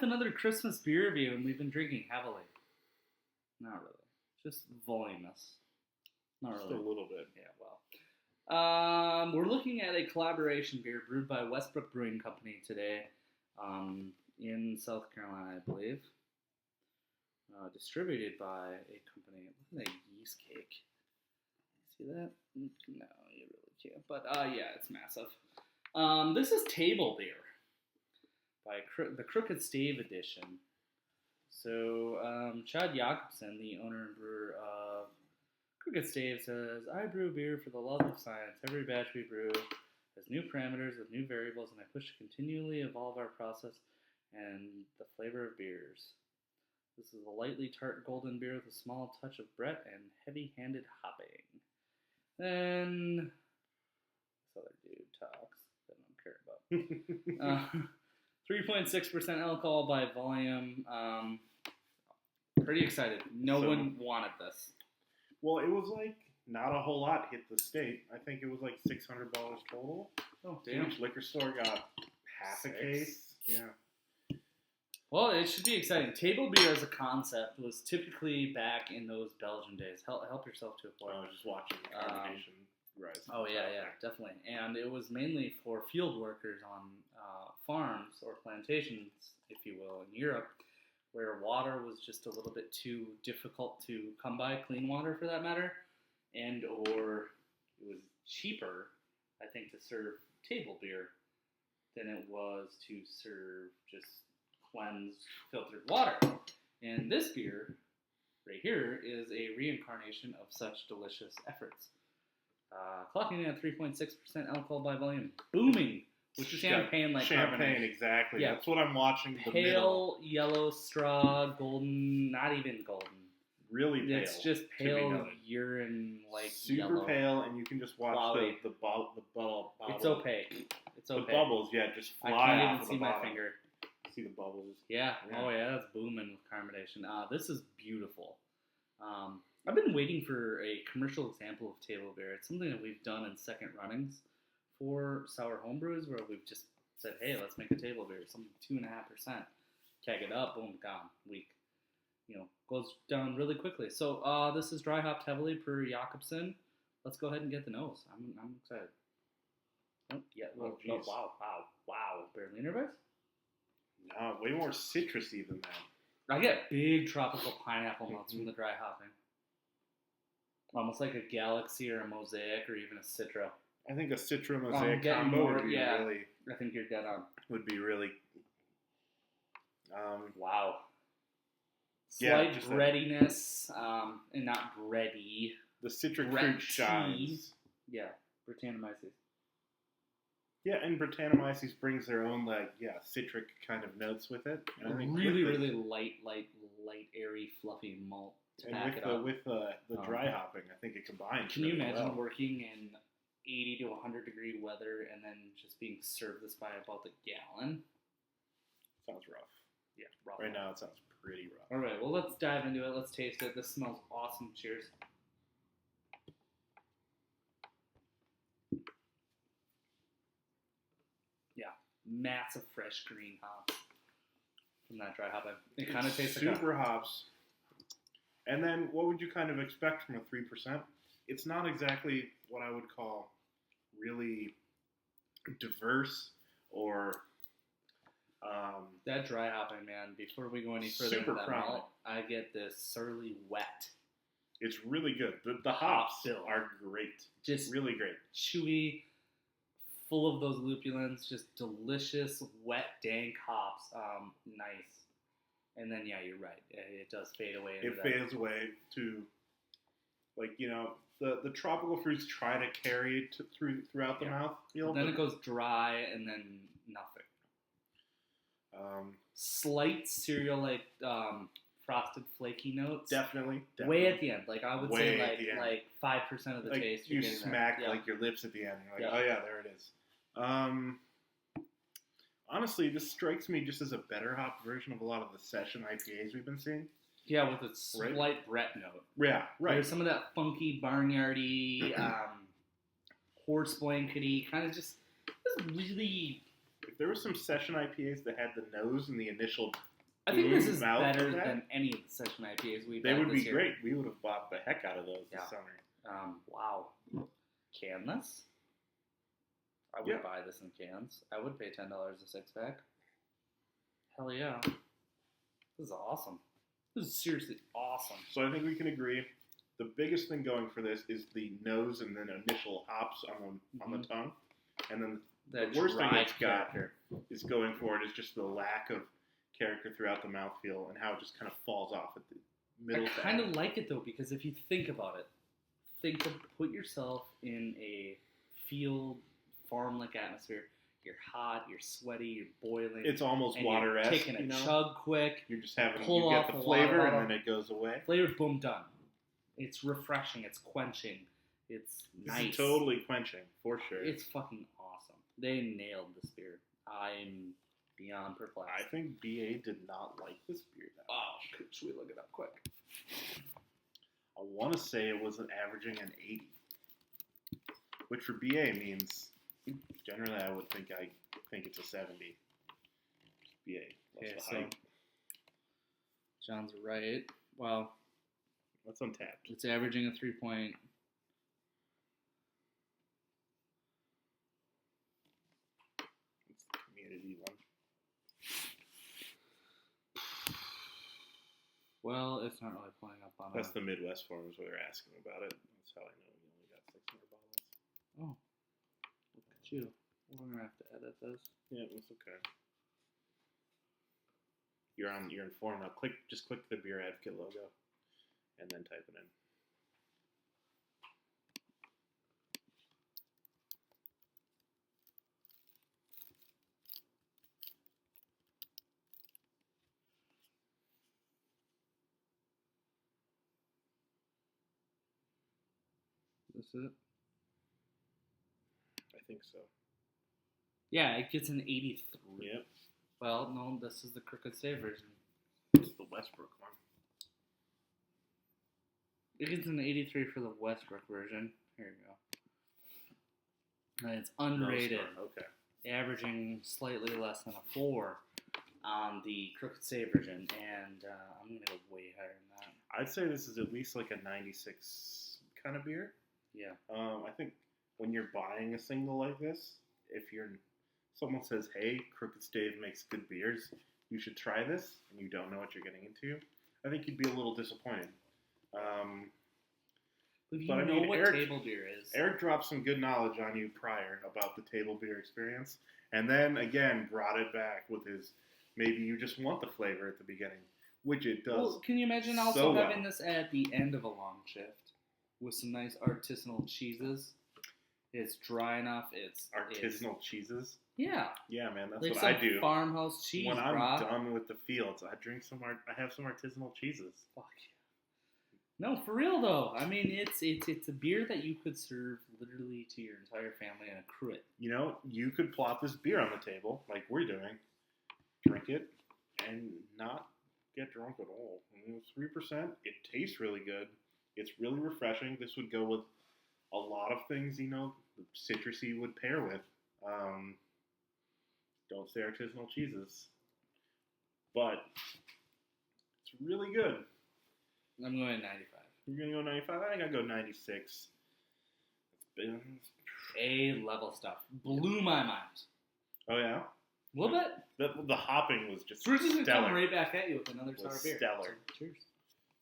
with another Christmas beer review, and we've been drinking heavily. Not really. Just voluminous. Not Just really. a little bit. Yeah, well. We're looking at a collaboration beer brewed by Westbrook Brewing Company today in South Carolina, I believe. Distributed by a company. Look at that yeast cake. See that? No, you really can't. But yeah, it's massive. This is table beer by the Crooked Stave edition. So Chad Jakobsen, the owner and brewer of Crooked Stave, says, "I brew beer for the love of science. Every batch we brew has new parameters with new variables, and I push to continually evolve our process and the flavor of beers. This is a lightly tart golden beer with a small touch of Brett and heavy-handed hopping." Then this other dude talks that I don't care about. 3.6% alcohol by volume. Pretty excited. No one wanted this. Well, it was like not a whole lot hit the state. I think it was like $600 total. Oh, damn. Each liquor store got half a case. Yeah. Well, it should be exciting. Table beer as a concept was typically back in those Belgian days. Help yourself to a point. I was just watching the carbonation rise. Oh, yeah, definitely. And it was mainly for field workers on farms or plantations, if you will, in Europe, where water was just a little bit too difficult to come by, clean water for that matter, and or it was cheaper, I think, to serve table beer than it was to serve just cleansed, filtered water. And this beer, right here, is a reincarnation of such delicious efforts. Clocking in at 3.6% alcohol by volume. Booming with champagne-like champagne, carbonation. exactly. Yeah. That's what I'm watching. The Pale middle. yellow straw, golden, not even golden. Really pale. It's just pale urine-like super yellow. pale, and you can just watch Cloudy. the bubble. It's opaque. It's opaque. The bubbles, just I fly can't off even of see the my bottom. finger. See the bubbles. Yeah. Yeah. Oh, yeah, that's booming with carbonation. This is beautiful. I've been waiting for a commercial example of table beer. It's something that we've done in second runnings for sour homebrews, where we've just said, hey, let's make a table beer, something 2.5%. Keg it up, boom, gone, week. Goes down really quickly. So this is dry hopped heavily per Jakobsen. Let's go ahead and get the nose. I'm excited. Oh, yeah. geez. Wow. Berliner Weiss? No, way more citrusy than that. I get big tropical pineapple notes from the dry hopping. Almost like a Galaxy or a Mosaic or even a Citra. I think a Citra Mosaic getting combo more- would be yeah. really I think you're dead on. would be really. Wow. Yeah, Slight just that- breadiness, and not bready. The citric Red fruit tea. shines. Yeah, Britannomyces. Yeah, and Britannomyces brings their own citric kind of notes with it. And I think Really, with the- really light, airy, fluffy malt to and back with it up. with the dry hopping, I think it combines. Can you really imagine well. working in 80 to 100 degree weather and then just being served this by about the gallon? Sounds rough. Yeah, rough. Right now, it sounds pretty rough. All right, well, let's dive into it. Let's taste it. This smells awesome. Cheers. Yeah, massive fresh green hops from that dry hopping. It kind of tastes like super hops. And then, what would you kind of expect from a 3%? It's not exactly what I would call really diverse or that dry hopping, man. Before we go any further Super into that prominent. malt, I get this surly wet. It's really good. The Hop hops fill. are great. Just Really great. chewy, full of those lupulins, just delicious, wet, dank hops. Nice. And then, yeah, you're right. It does fade away. Into It that. fades away to, the tropical fruits try to carry it throughout the mouth. Then it goes dry and then nothing. Slight cereal-like frosted flaky notes. Definitely. Way at the end. I would Way say at the end. 5% of the taste. You you're getting smack there. Yeah. your lips at the end. You're like, Yeah. oh yeah, there it is. Honestly, this strikes me just as a better hop version of a lot of the session IPAs we've been seeing. Yeah, with a slight Brett note. Yeah, right. There's some of that funky, barnyardy, horse blankety, kind of just really... If there were some session IPAs that had the nose and the initial I think this is Mouth better of that? than any of the session IPAs we've They had would this be year. great. We would have bought the heck out of those Yeah. this summer. Wow. Can this? I would Yeah. buy this in cans. I would pay $10 a six pack. Hell yeah. This is awesome. This is seriously awesome. So I think we can agree. The biggest thing going for this is the nose and then initial hops on the tongue, and then That the worst thing dry it's got character. is going for it is just the lack of character throughout the mouthfeel and how it just kind of falls off at the middle. I kind of like it though, because if you think about it, put yourself in a field, farm-like atmosphere. You're hot, you're sweaty, you're boiling. It's almost and water-esque. You're taking a chug quick. You're just having pull you off get the a water flavor bottle. and then it goes away. Flavor, boom, done. It's refreshing. It's quenching. It's This nice. is totally quenching for sure. It's fucking awesome. They nailed this beer. I'm beyond perplexed. I think BA did not like this beer that much. Should we look it up quick? I want to say it was averaging an 80, which for BA means generally I would think it's a 70. BA. Okay, What's the so height? John's right. Well, What's Untapped? it's averaging a 3 point. It's the community one. Well, it's not really pulling up on That's a... the Midwest forums where they're asking about it. That's how I know we only got 600 bottles. Oh, look at you. We're gonna have to edit this. Yeah, it's okay. You're informed now. Just click the Beer Advocate logo, and then type it in. This is it? I think so. Yeah, it gets an 83. Yep. Well, no, this is the Crooked Stave version. It's the Westbrook one. It gets an 83 for the Westbrook version. Here you go. And it's unrated, No, okay. averaging slightly less than a 4 on the Crooked Stave version, and I'm going to go way higher than that. I'd say this is at least like a 96 kind of beer. Yeah. I think when you're buying a single like this, if someone says, "Hey, Crooked Stave makes good beers, you should try this," and you don't know what you're getting into, I think you'd be a little disappointed. If you But I know mean, what Eric- table beer is, Eric dropped some good knowledge on you prior about the table beer experience, and then again brought it back with his maybe you just want the flavor at the beginning, which it does. well, can you imagine also so well. having this at the end of a long shift with some nice artisanal cheeses? It's dry enough. It's Artisanal cheeses. Yeah, Yeah, man, that's like what some I do. farmhouse cheese, When I'm brah. done with the fields, I drink some. I have some artisanal cheeses. Fuck yeah. No, for real though. I mean, it's a beer that you could serve literally to your entire family and accrue it. You know, you could plop this beer on the table like we're doing, drink it, and not get drunk at all. I mean, it's 3%. It tastes really good. It's really refreshing. This would go with a lot of things, the citrusy would pair with. Don't say artisanal cheeses. But it's really good. I'm going 95. You're going to go 95? I think I'd go 96. A level stuff. Blew my mind. Oh, yeah? A little bit. The hopping was just So we're just going to come stellar. right back at you with another sour Was beer. stellar. So, cheers.